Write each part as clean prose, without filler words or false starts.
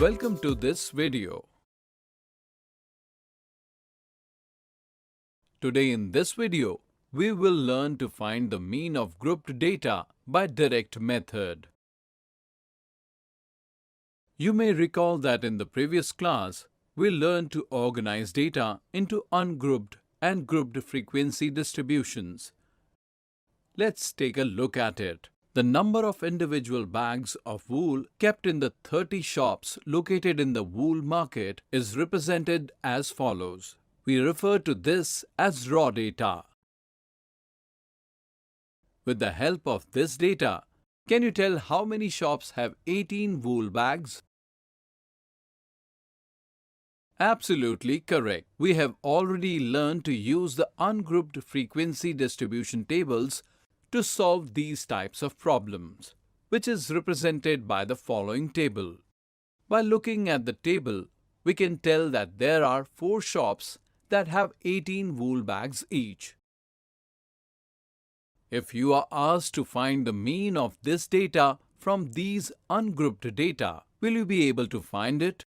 Welcome to this video. Today in this video, we will learn to find the mean of grouped data by direct method. You may recall that in the previous class, we learned to organize data into ungrouped and grouped frequency distributions. Let's take a look at it. The number of individual bags of wool kept in the 30 shops located in the wool market is represented as follows. We refer to this as raw data. With the help of this data, can you tell how many shops have 18 wool bags? Absolutely correct. We have already learned to use the ungrouped frequency distribution tables to solve these types of problems, which is represented by the following table. By looking at the table, we can tell that there are 4 shops that have 18 wool bags each. If you are asked to find the mean of this data from these ungrouped data, will you be able to find it?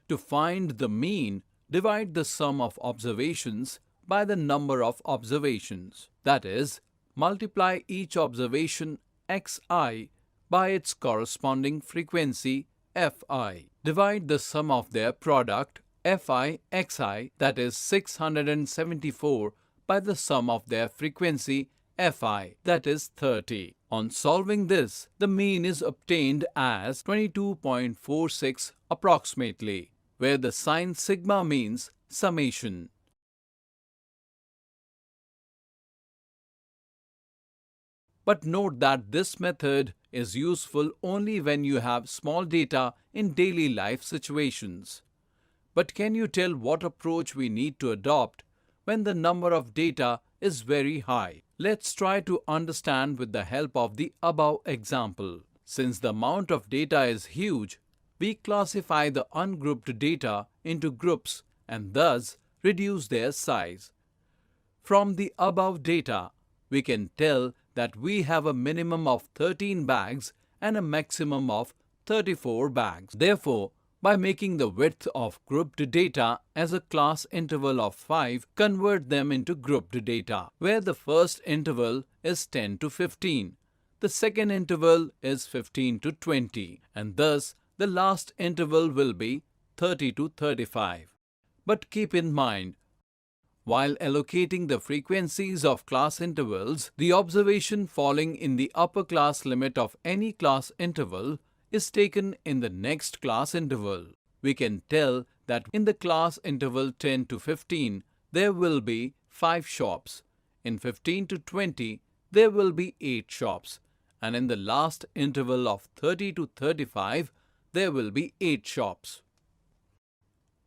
To find the mean, divide the sum of observations by the number of observations. That is, multiply each observation xi by its corresponding frequency fi. Divide the sum of their product fi xi, that is 674, by the sum of their frequency fi, that is 30. On solving this, the mean is obtained as 22.46 approximately, where the sign sigma means summation. But note that this method is useful only when you have small data in daily life situations. But can you tell what approach we need to adopt when the number of data is very high? Let's try to understand with the help of the above example. Since the amount of data is huge, we classify the ungrouped data into groups and thus reduce their size. From the above data, we can tell that we have a minimum of 13 bags and a maximum of 34 bags. Therefore, by making the width of grouped data as a class interval of 5, convert them into grouped data, where the first interval is 10 to 15, the second interval is 15 to 20, and thus the last interval will be 30 to 35. But keep in mind, while allocating the frequencies of class intervals, the observation falling in the upper class limit of any class interval is taken in the next class interval. We can tell that in the class interval 10 to 15, there will be 5 shops. In 15 to 20, there will be 8 shops. And in the last interval of 30 to 35, there will be 8 shops.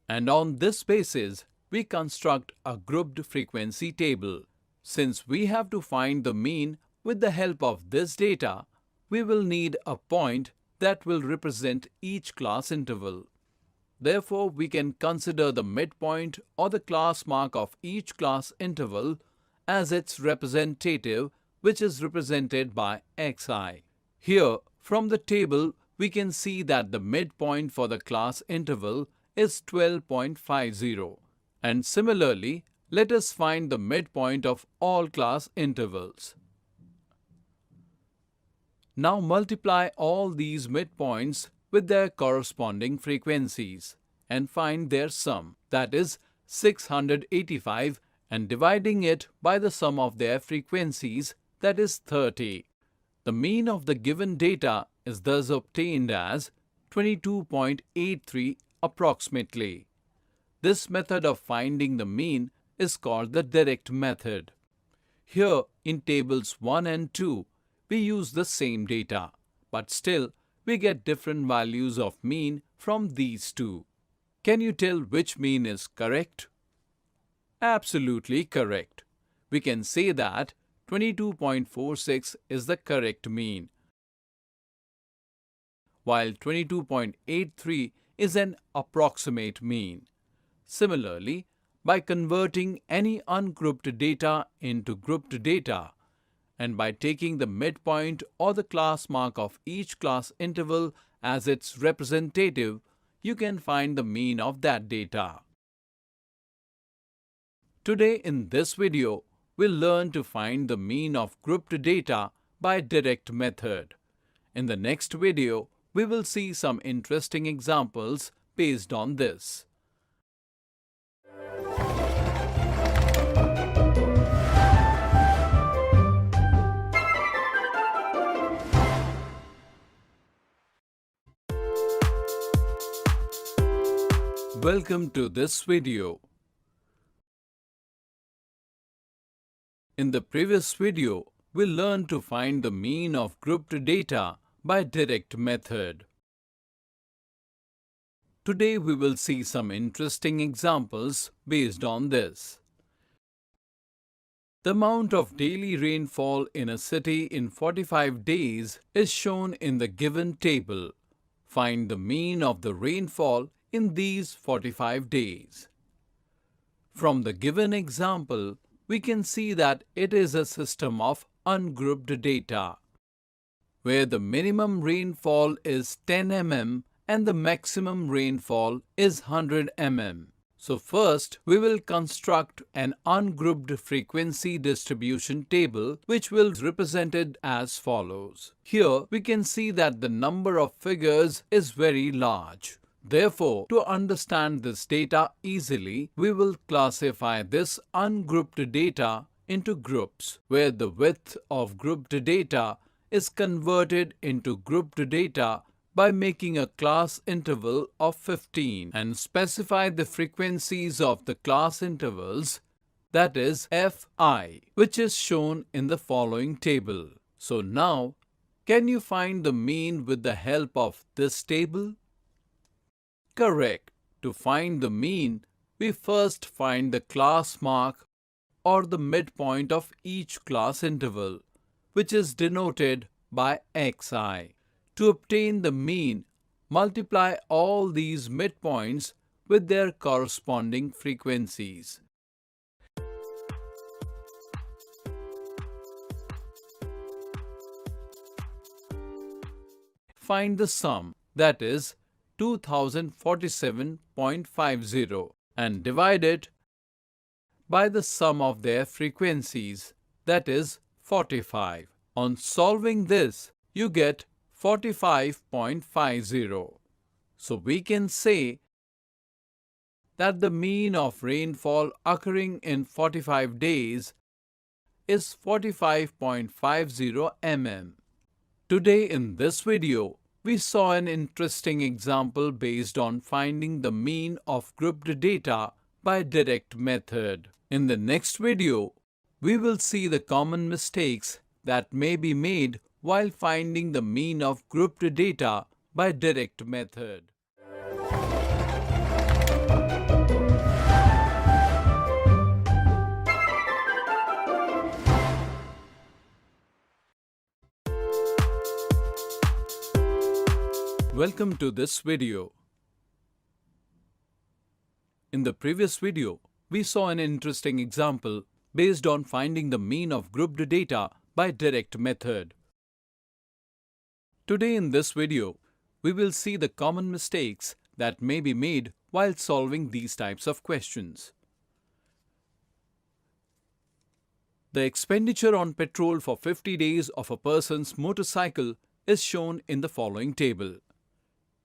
And on this basis, we construct a grouped frequency table. Since we have to find the mean with the help of this data, we will need a point that will represent each class interval. Therefore, we can consider the midpoint or the class mark of each class interval as its representative, which is represented by xi. Here, from the table, we can see that the midpoint for the class interval is 12.50. And similarly, let us find the midpoint of all class intervals. Now multiply all these midpoints with their corresponding frequencies and find their sum, that is 685, and dividing it by the sum of their frequencies, that is 30. The mean of the given data is thus obtained as 22.83 approximately. This method of finding the mean is called the direct method. Here in tables 1 and 2, we use the same data, but still we get different values of mean from these two. Can you tell which mean is correct? Absolutely correct. We can say that 22.46 is the correct mean, while 22.83 is an approximate mean. Similarly, by converting any ungrouped data into grouped data, and by taking the midpoint or the class mark of each class interval as its representative, you can find the mean of that data. Today in this video, we'll learn to find the mean of grouped data by direct method. In the next video, we will see some interesting examples based on this. Welcome to this video. In the previous video, we learned to find the mean of grouped data by direct method. Today we will see some interesting examples based on this. The amount of daily rainfall in a city in 45 days is shown in the given table. Find the mean of the rainfall in these 45 days. From the given example, we can see that it is a system of ungrouped data, where the minimum rainfall is 10 mm and the maximum rainfall is 100 mm. So first, we will construct an ungrouped frequency distribution table which will be represented as follows. Here, we can see that the number of figures is very large. Therefore, to understand this data easily, we will classify this ungrouped data into groups, where the width of grouped data is converted into grouped data by making a class interval of 15 and specify the frequencies of the class intervals, that is Fi, which is shown in the following table. So now, can you find the mean with the help of this table? Correct. To find the mean, we first find the class mark or the midpoint of each class interval, which is denoted by xi. To obtain the mean, multiply all these midpoints with their corresponding frequencies. Find the sum, that is 2047.50, and divide it by the sum of their frequencies, that is 45. On solving this, you get 45.50. So we can say that the mean of rainfall occurring in 45 days is 45.50 mm. Today in this video, we saw an interesting example based on finding the mean of grouped data by direct method. In the next video, we will see the common mistakes that may be made while finding the mean of grouped data by direct method. Welcome to this video. In the previous video, we saw an interesting example based on finding the mean of grouped data by direct method. Today in this video, we will see the common mistakes that may be made while solving these types of questions. The expenditure on petrol for 50 days of a person's motorcycle is shown in the following table.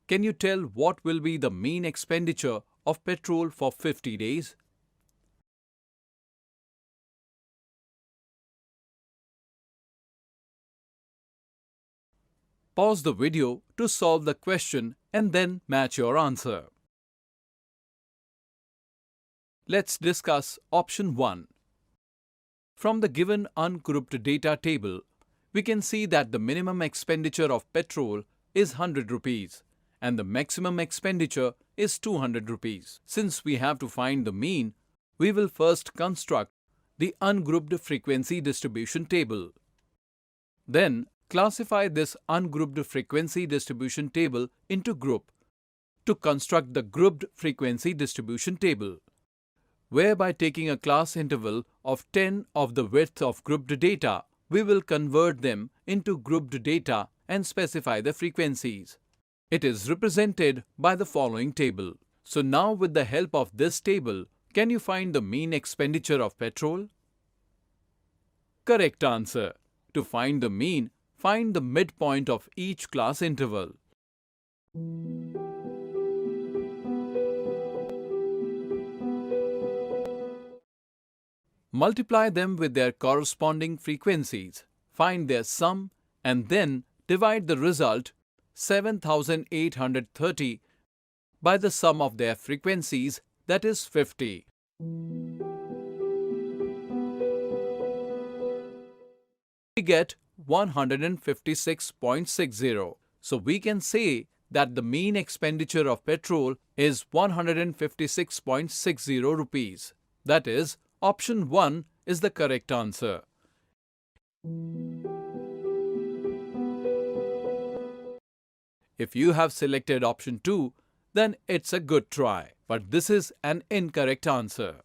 Can you tell what will be the mean expenditure of petrol for 50 days? Pause the video to solve the question and then match your answer. Let's discuss option 1. From the given ungrouped data table, we can see that the minimum expenditure of petrol is 100 rupees and the maximum expenditure is 200 rupees. Since we have to find the mean, we will first construct the ungrouped frequency distribution table. Then, classify this ungrouped frequency distribution table into group to construct the grouped frequency distribution table, whereby taking a class interval of 10 of the width of grouped data, we will convert them into grouped data and specify the frequencies. It is represented by the following table. So now with the help of this table, can you find the mean expenditure of petrol? Correct answer. To find the mean, find the midpoint of each class interval. Multiply them with their corresponding frequencies, find their sum, and then divide the result 7830 by the sum of their frequencies, that is 50. We get 156.60. So we can say that the mean expenditure of petrol is 156.60 rupees. That is, option 1 is the correct answer. If you have selected option 2, then it's a good try. But this is an incorrect answer.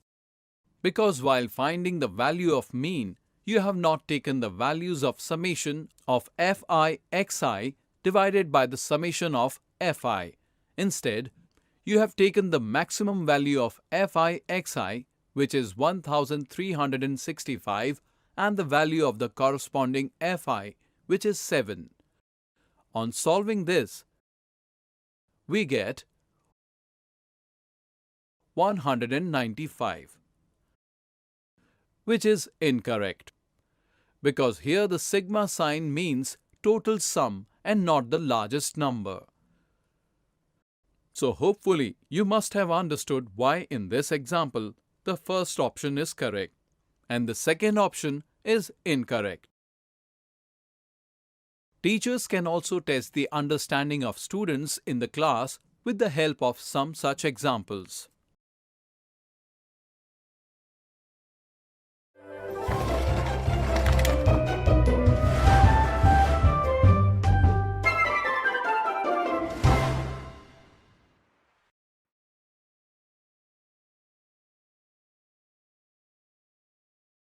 Because while finding the value of mean, you have not taken the values of summation of fi xi divided by the summation of fi. Instead, you have taken the maximum value of fi xi, which is 1365, and the value of the corresponding fi, which is 7. On solving this, we get 195, which is incorrect, because here the sigma sign means total sum and not the largest number. So hopefully you must have understood why in this example the first option is correct and the second option is incorrect. Teachers can also test the understanding of students in the class with the help of some such examples.